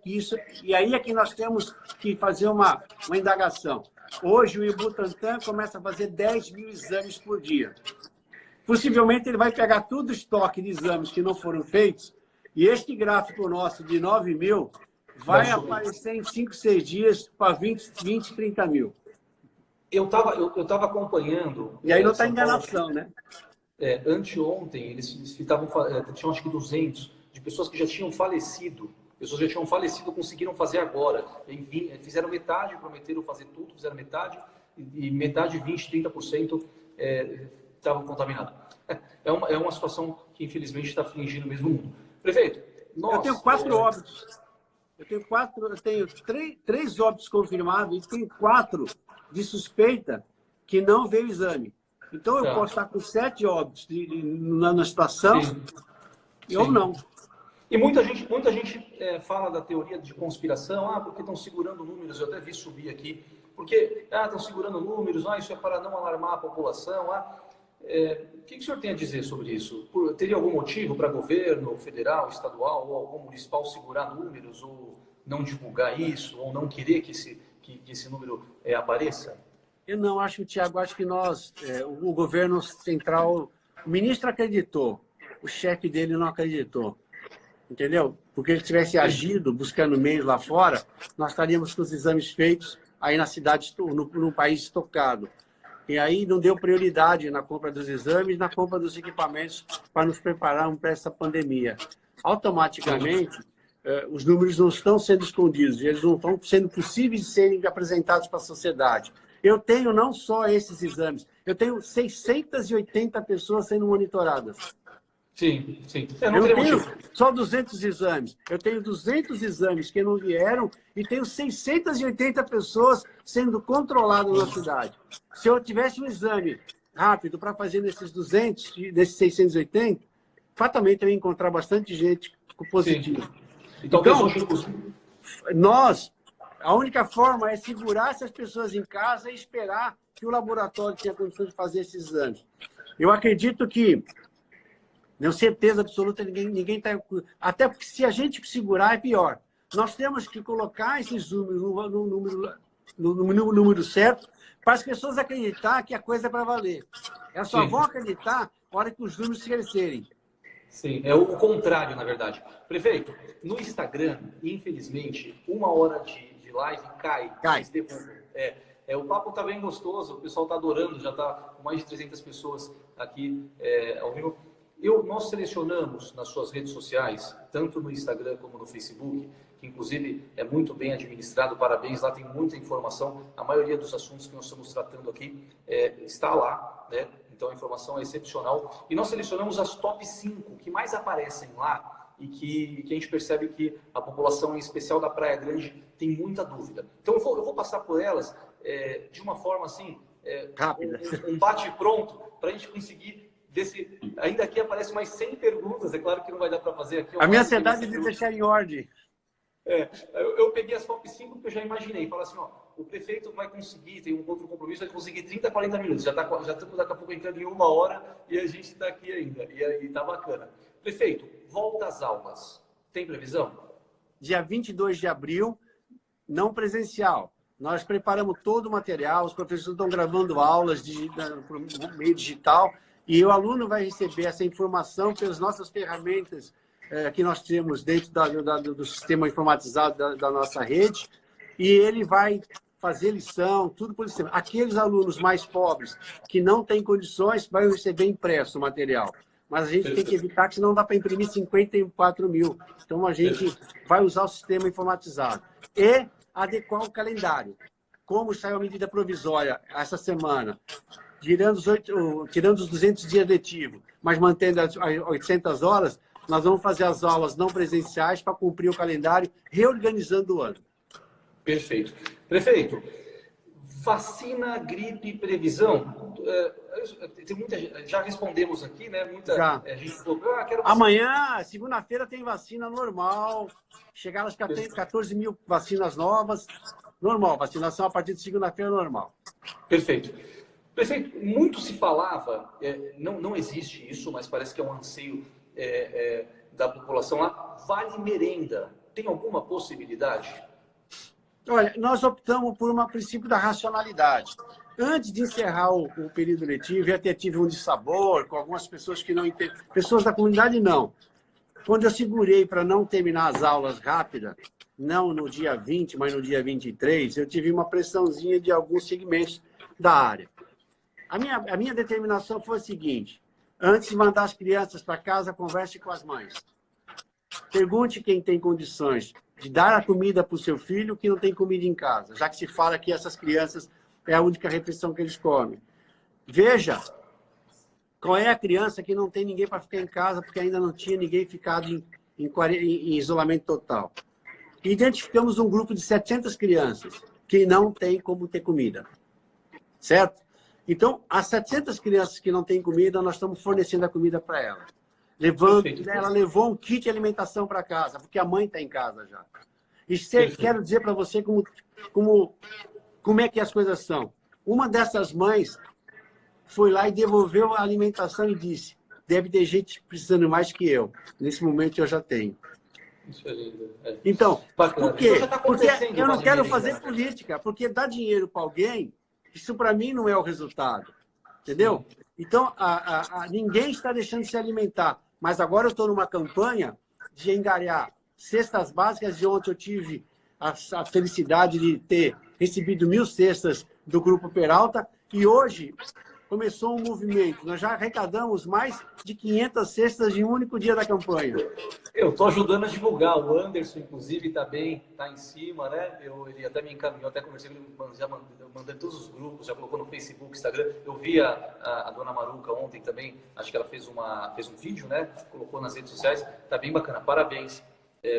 e aí é que nós temos que fazer uma indagação. Hoje o Butantan começa a fazer 10 mil exames por dia. Possivelmente ele vai pegar todo o estoque de exames que não foram feitos, e este gráfico nosso de 9 mil vai aparecer em 5, 6 dias para 20, 30 mil. Eu tava acompanhando... E aí não está enganação, né? Anteontem, eles tinham acho que 200 de pessoas que já tinham falecido. Pessoas que já tinham falecido conseguiram fazer agora. Enfim, fizeram metade, prometeram fazer tudo, fizeram metade, e metade, 20, 30% estavam contaminados. É uma situação que, infelizmente, está afligindo mesmo o mundo. Prefeito, eu tenho 4 óbitos. Eu tenho 3 óbitos confirmados e tenho 4 de suspeita que não veio exame. Então, eu posso estar com 7 óbitos na situação, ou não. E muita gente fala da teoria de conspiração, porque estão segurando números, eu até vi subir aqui, porque estão segurando números, isso é para não alarmar a população. O que o senhor tem a dizer sobre isso? Teria algum motivo para governo federal, estadual ou algum municipal segurar números, ou não divulgar isso, ou não querer que esse número apareça? Eu não acho, Tiago, acho que o governo central, o ministro acreditou, o chefe dele não acreditou, entendeu? Porque ele tivesse agido buscando meios lá fora, nós estaríamos com os exames feitos aí na cidade, no país estocado. E aí não deu prioridade na compra dos exames, na compra dos equipamentos para nos prepararmos para essa pandemia. Automaticamente, os números não estão sendo escondidos, eles não estão sendo possíveis de serem apresentados para a sociedade. Eu tenho não só esses exames, eu tenho 680 pessoas sendo monitoradas. Sim. Eu não tenho só 200 exames. Eu tenho 200 exames que não vieram e tenho 680 pessoas sendo controladas na cidade. Se eu tivesse um exame rápido para fazer nesses 200, desses 680, fatalmente eu ia encontrar bastante gente positivo. Então, a única forma é segurar essas pessoas em casa e esperar que o laboratório tenha condições de fazer esses exames. Eu acredito que, tenho certeza absoluta, ninguém está... Até porque se a gente segurar é pior. Nós temos que colocar esses números no número certo para as pessoas acreditar que a coisa é para valer. Elas só vão acreditar na hora que os números crescerem. Sim, é o contrário, na verdade. Prefeito, no Instagram, infelizmente, 1 hora de live cai. O papo está bem gostoso, o pessoal está adorando, já está com mais de 300 pessoas aqui ao vivo. Nós selecionamos nas suas redes sociais, tanto no Instagram como no Facebook, que inclusive é muito bem administrado, parabéns, lá tem muita informação, a maioria dos assuntos que nós estamos tratando aqui está lá, né? Então a informação é excepcional. E nós selecionamos as top 5 que mais aparecem lá, e que a gente percebe que a população, em especial da Praia Grande, tem muita dúvida. Então eu vou passar por elas de uma forma assim, rápida. Um bate-pronto, para a gente conseguir ver se ainda aqui aparece mais 100 perguntas. É claro que não vai dar para fazer aqui. A minha ansiedade é de deixar em ordem. Eu peguei as top 5 que eu já imaginei. Fala assim, o prefeito vai conseguir, tem um outro compromisso, vai conseguir 30, 40 minutos. Já estamos daqui a pouco entrando em 1 hora e a gente está aqui ainda. E aí está bacana. Prefeito, volta às aulas. Tem previsão? Dia 22 de abril, não presencial. Nós preparamos todo o material, os professores estão gravando aulas por meio digital e o aluno vai receber essa informação pelas nossas ferramentas que nós temos dentro do sistema informatizado da nossa rede, e ele vai fazer lição, tudo por sistema. Aqueles alunos mais pobres que não têm condições vão receber impresso o material. Mas a gente tem que evitar que senão dá para imprimir 54 mil. Então a gente vai usar o sistema informatizado. E adequar o calendário. Como saiu a medida provisória essa semana, tirando os 200 dias letivos, mas mantendo as 800 horas, nós vamos fazer as aulas não presenciais para cumprir o calendário, reorganizando o ano. Perfeito. Prefeito, vacina, gripe, previsão? tem muita, já respondemos aqui, né? Muita Já. gente falou, quero Amanhã, segunda-feira, tem vacina normal. Chegaram as 14 mil vacinas novas. Normal, vacinação a partir de segunda-feira normal. Perfeito. Prefeito, muito se falava, não existe isso, mas parece que é um anseio da população lá, vale merenda. Tem alguma possibilidade? Olha, nós optamos por um princípio da racionalidade. Antes de encerrar o período letivo, eu até tive um dissabor com algumas pessoas que não entendem. Pessoas da comunidade, não. Quando eu segurei para não terminar as aulas rápidas, não no dia 20, mas no dia 23, eu tive uma pressãozinha de alguns segmentos da área. A minha determinação foi a seguinte: antes de mandar as crianças para casa, converse com as mães. Pergunte quem tem condições de dar a comida para o seu filho que não tem comida em casa, já que se fala que essas crianças é a única refeição que eles comem. Veja qual é a criança que não tem ninguém para ficar em casa porque ainda não tinha ninguém ficado em isolamento total. Identificamos um grupo de 700 crianças que não tem como ter comida. Certo? Então, as 700 crianças que não têm comida, nós estamos fornecendo a comida para elas. Ela levou um kit de alimentação para casa, porque a mãe está em casa já. E quero dizer para você como é que as coisas são. Uma dessas mães foi lá e devolveu a alimentação e disse: deve ter gente precisando mais que eu. Nesse momento eu já tenho. Isso é lindo. Então, por quê? Então, porque eu não quero fazer política, porque dar dinheiro para alguém, isso para mim não é o resultado. Entendeu? Sim. Então, ninguém está deixando de se alimentar. Mas agora eu estou numa campanha de angariar cestas básicas, e ontem eu tive a felicidade de ter recebido 1.000 cestas do Grupo Peralta, e hoje começou um movimento. Nós já arrecadamos mais de 500 cestas em um único dia da campanha. Eu estou ajudando a divulgar. O Anderson, inclusive, está em cima, né? Ele até me encaminhou, até conversei com ele, já mandei todos os grupos, já colocou no Facebook, Instagram. Eu vi a dona Maruca ontem também, acho que ela fez um vídeo, né? Colocou nas redes sociais. Está bem bacana. Parabéns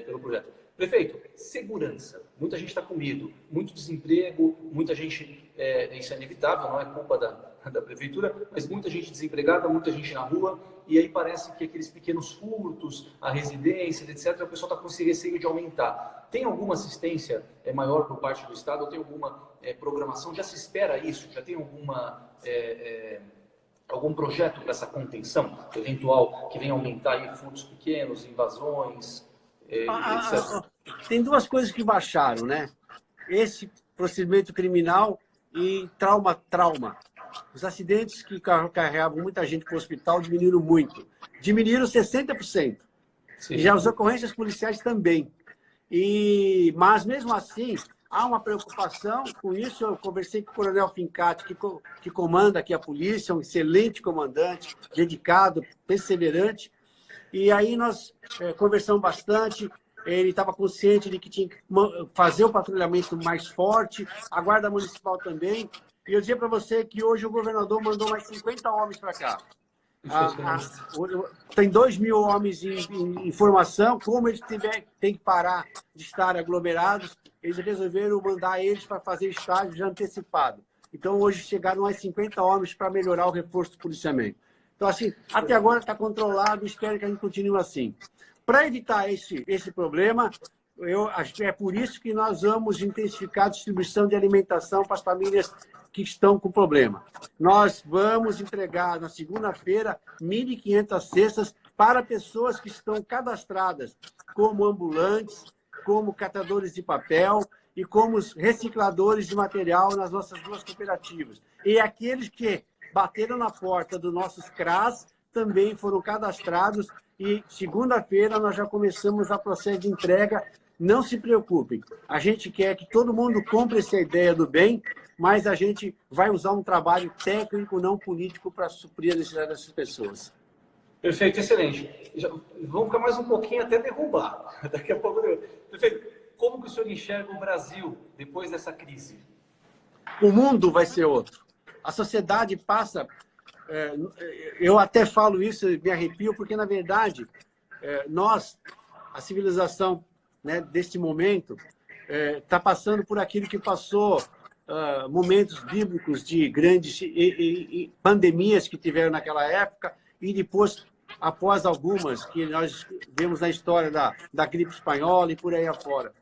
pelo projeto. Prefeito, segurança. Muita gente está com medo, muito desemprego, muita gente, isso é inevitável, não é culpa da prefeitura, mas muita gente desempregada, muita gente na rua, e aí parece que aqueles pequenos furtos, a residência, etc., o pessoal está com esse receio de aumentar. Tem alguma assistência maior por parte do Estado? Ou tem alguma programação? Já se espera isso? Já tem algum projeto para essa contenção eventual que venha aumentar aí furtos pequenos, invasões, etc.? Tem duas coisas que baixaram, né? Esse procedimento criminal e trauma. Os acidentes que carregavam muita gente para o hospital diminuíram muito. Diminuíram 60%. Sim. E já as ocorrências policiais também. Mas, mesmo assim, há uma preocupação com isso. Eu conversei com o Coronel Fincati, que comanda aqui a polícia, um excelente comandante, dedicado, perseverante. E aí nós conversamos bastante. Ele estava consciente de que tinha que fazer o patrulhamento mais forte, a Guarda Municipal também. E eu dizia para você que hoje o governador mandou mais 50 homens para cá. Tem 2.000 homens em formação. Como eles têm que parar de estar aglomerados, eles resolveram mandar eles para fazer estágio já antecipado. Então, hoje chegaram mais 50 homens para melhorar o reforço do policiamento. Então, assim, até agora está controlado, espero que a gente continue assim. Para evitar esse problema, é por isso que nós vamos intensificar a distribuição de alimentação para as famílias que estão com problema. Nós vamos entregar na segunda-feira 1.500 cestas para pessoas que estão cadastradas como ambulantes, como catadores de papel e como recicladores de material nas nossas duas cooperativas. E aqueles que bateram na porta dos nossos CRAS também foram cadastrados e segunda-feira nós já começamos a processo de entrega. Não se preocupem, a gente quer que todo mundo compre essa ideia do bem, mas a gente vai usar um trabalho técnico, não político, para suprir a necessidade dessas pessoas. Perfeito, excelente. Vamos ficar mais um pouquinho até derrubar. Daqui a pouco. Perfeito. Como que o senhor enxerga o Brasil depois dessa crise? O mundo vai ser outro. A sociedade passa... eu até falo isso, me arrepio, porque, na verdade, a civilização, né, deste momento, está passando por aquilo que passou momentos bíblicos de grandes pandemias que tiveram naquela época e depois, após algumas, que nós vemos na história da gripe espanhola e por aí afora.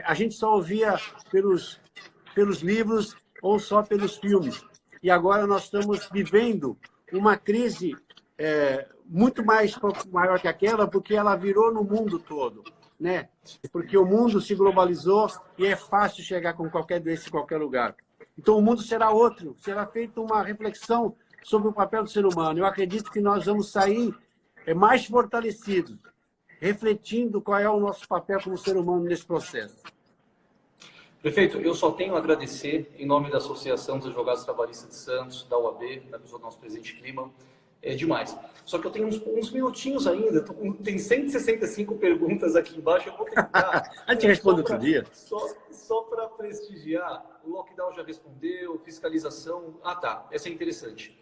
A gente só ouvia pelos livros ou só pelos filmes. E agora nós estamos vivendo uma crise muito maior que aquela, porque ela virou no mundo todo, né? Porque o mundo se globalizou e é fácil chegar com qualquer doença em qualquer lugar. Então o mundo será outro, será feita uma reflexão sobre o papel do ser humano. Eu acredito que nós vamos sair mais fortalecidos, refletindo qual é o nosso papel como ser humano nesse processo. Prefeito, eu só tenho a agradecer, em nome da Associação dos Advogados Trabalhistas de Santos, da OAB, da pessoa do nosso presidente Clima, é demais. Só que eu tenho uns minutinhos ainda, tem 165 perguntas aqui embaixo, eu vou tentar... A gente responde outro dia. Só para prestigiar, o lockdown já respondeu, fiscalização... Ah, tá, essa é interessante.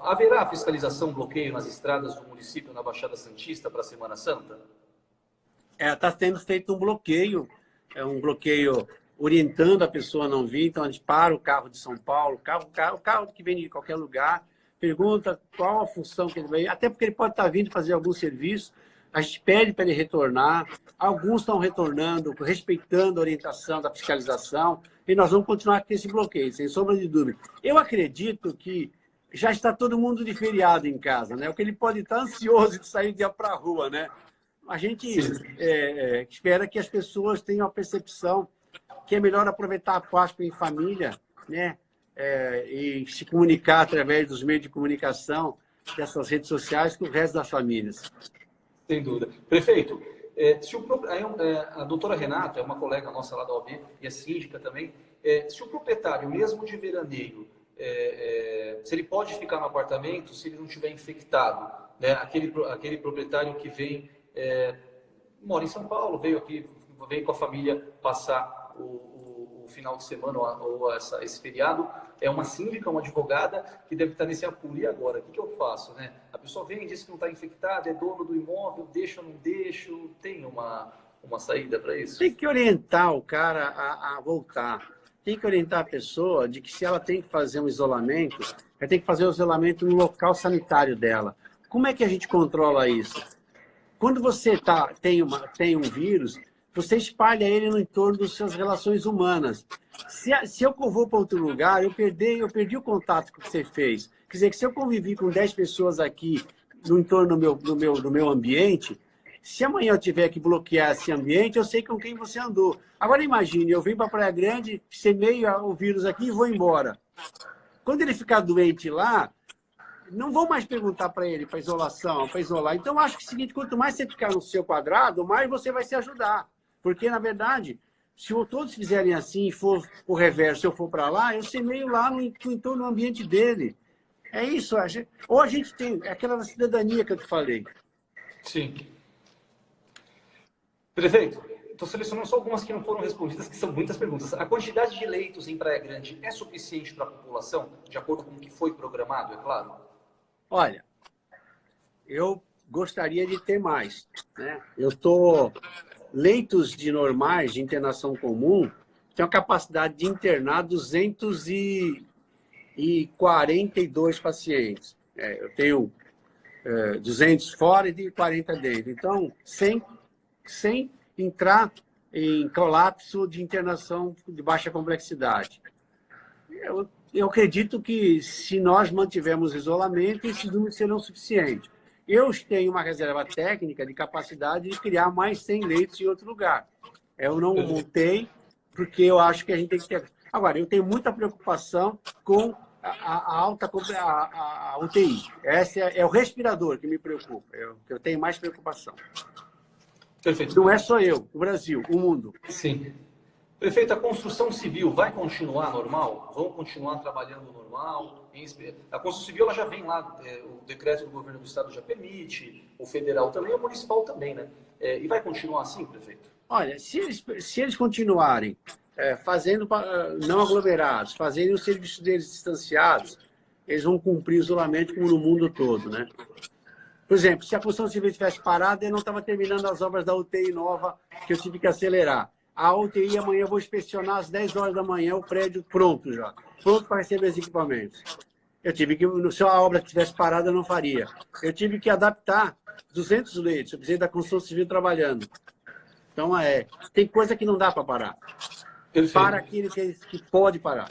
Haverá fiscalização, bloqueio nas estradas do município, na Baixada Santista, para a Semana Santa? Está sendo feito um bloqueio, um bloqueio orientando a pessoa a não vir, então a gente para o carro de São Paulo, o carro que vem de qualquer lugar, pergunta qual a função que ele vai, até porque ele pode estar vindo fazer algum serviço, a gente pede para ele retornar, alguns estão retornando, respeitando a orientação da fiscalização, e nós vamos continuar com esse bloqueio, sem sombra de dúvida. Eu acredito que já está todo mundo de feriado em casa, né? O que ele pode estar ansioso de sair para a rua, né? A gente espera que as pessoas tenham a percepção que é melhor aproveitar a Páscoa em família, né? E se comunicar através dos meios de comunicação, dessas redes sociais, com o resto das famílias. Sem dúvida. Prefeito, a doutora Renata é uma colega nossa lá da OAB e é síndica também. Se o proprietário, mesmo de veraneio, se ele pode ficar no apartamento se ele não estiver infectado, né? Aquele proprietário que vem, mora em São Paulo, veio com a família passar o final de semana ou esse feriado, é uma síndica, uma advogada que deve estar nesse apuro. E agora, o que eu faço, né? A pessoa vem e diz que não está infectada, é dono do imóvel, deixa ou não deixo, tem uma saída para isso? Tem que orientar o cara a voltar. Tem que orientar a pessoa de que se ela tem que fazer um isolamento, ela tem que fazer o isolamento no local sanitário dela. Como é que a gente controla isso? Quando você tem um vírus, você espalha ele no entorno das suas relações humanas. Se eu vou para outro lugar, eu perdi o contato que você fez. Quer dizer, que se eu convivi com 10 pessoas aqui no entorno do meu ambiente, se amanhã eu tiver que bloquear esse ambiente, eu sei com quem você andou. Agora imagine, eu vim para Praia Grande, semeio o vírus aqui e vou embora. Quando ele ficar doente lá, não vou mais perguntar para ele, para isolação, para isolar. Então, eu acho que é o seguinte, quanto mais você ficar no seu quadrado, mais você vai se ajudar. Porque, na verdade, se todos fizerem assim e for o reverso, se eu for para lá, eu semeio lá no entorno do ambiente dele. É isso. Ou a gente tem aquela cidadania que eu te falei. Sim. Prefeito, estou selecionando só algumas que não foram respondidas, que são muitas perguntas. A quantidade de leitos em Praia Grande é suficiente para a população, de acordo com o que foi programado, é claro? Olha, eu gostaria de ter mais, né? Leitos normais de internação comum têm a capacidade de internar 242 pacientes. Eu tenho 200 fora e 40 dentro. Então, sem entrar em colapso de internação de baixa complexidade. Eu acredito que, se nós mantivermos isolamento, esses números serão suficientes. Eu tenho uma reserva técnica de capacidade de criar mais 100 leitos em outro lugar. Eu não montei, porque eu acho que a gente tem que ter... Agora, eu tenho muita preocupação com a UTI. Esse é o respirador que me preocupa. Eu tenho mais preocupação. Perfeito. Não é só eu, o Brasil, o mundo. Sim. Prefeito, a construção civil vai continuar normal? Vão continuar trabalhando normal? A construção civil ela já vem lá, o decreto do governo do estado já permite, o federal também, o municipal também, né? E vai continuar assim, prefeito? Olha, se eles continuarem fazendo não aglomerados, fazendo os serviços deles distanciados, eles vão cumprir o isolamento como no mundo todo, né? Por exemplo, se a construção civil tivesse parada, eu não estava terminando as obras da UTI nova, que eu tive que acelerar. a UTI amanhã eu vou inspecionar às 10 horas da manhã, o prédio pronto já. Pronto para receber os equipamentos. Eu tive que, se a obra tivesse parada, eu não faria. Eu tive que adaptar 200 leitos, eu precisei da construção civil trabalhando. Então, tem coisa que não dá para parar. Perfeito. Para aquilo que pode parar.